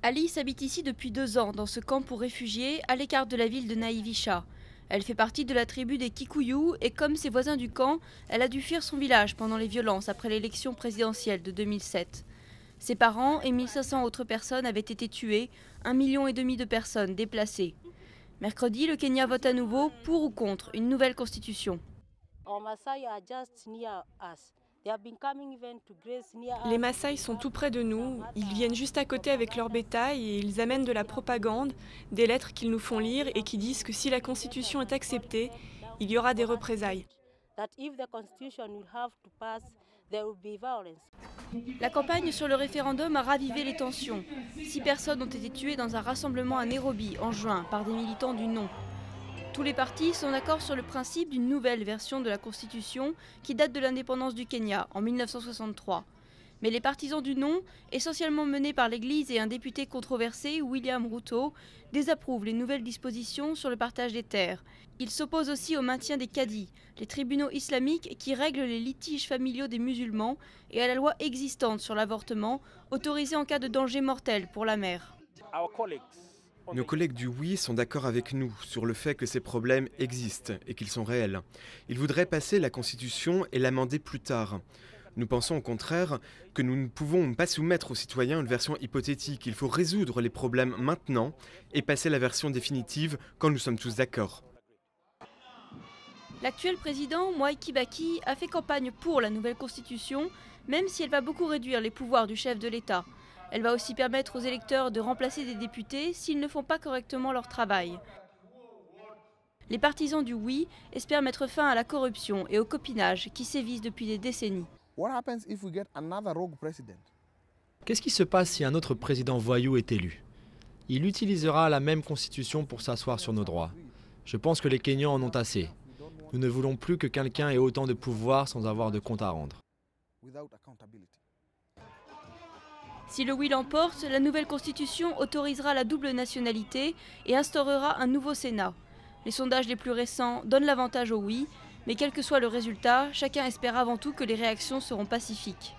Alice habite ici depuis 2 ans, dans ce camp pour réfugiés, à l'écart de la ville de Naivisha. Elle fait partie de la tribu des Kikuyu et comme ses voisins du camp, elle a dû fuir son village pendant les violences après l'élection présidentielle de 2007. Ses parents et 1500 autres personnes avaient été tuées, 1,5 million de personnes déplacées. Mercredi, le Kenya vote à nouveau pour ou contre une nouvelle constitution. Les Maasai sont tout près de nous, ils viennent juste à côté avec leur bétail et ils amènent de la propagande, des lettres qu'ils nous font lire et qui disent que si la Constitution est acceptée, il y aura des représailles. La campagne sur le référendum a ravivé les tensions. 6 personnes ont été tuées dans un rassemblement à Nairobi en juin par des militants du non. Tous les partis sont d'accord sur le principe d'une nouvelle version de la Constitution qui date de l'indépendance du Kenya en 1963. Mais les partisans du non, essentiellement menés par l'Église et un député controversé, William Ruto, désapprouvent les nouvelles dispositions sur le partage des terres. Ils s'opposent aussi au maintien des cadis, les tribunaux islamiques qui règlent les litiges familiaux des musulmans, et à la loi existante sur l'avortement, autorisée en cas de danger mortel pour la mère. Nos collègues du Oui sont d'accord avec nous sur le fait que ces problèmes existent et qu'ils sont réels. Ils voudraient passer la Constitution et l'amender plus tard. Nous pensons au contraire que nous ne pouvons pas soumettre aux citoyens une version hypothétique. Il faut résoudre les problèmes maintenant et passer la version définitive quand nous sommes tous d'accord. L'actuel président, Mwai Kibaki, a fait campagne pour la nouvelle constitution, même si elle va beaucoup réduire les pouvoirs du chef de l'État. Elle va aussi permettre aux électeurs de remplacer des députés s'ils ne font pas correctement leur travail. Les partisans du oui espèrent mettre fin à la corruption et au copinage qui sévissent depuis des décennies. Qu'est-ce qui se passe si un autre président voyou est élu? Il utilisera la même constitution pour s'asseoir sur nos droits. Je pense que les Kenyans en ont assez. Nous ne voulons plus que quelqu'un ait autant de pouvoir sans avoir de compte à rendre. Si le oui l'emporte, la nouvelle constitution autorisera la double nationalité et instaurera un nouveau Sénat. Les sondages les plus récents donnent l'avantage au oui, mais quel que soit le résultat, chacun espère avant tout que les réactions seront pacifiques.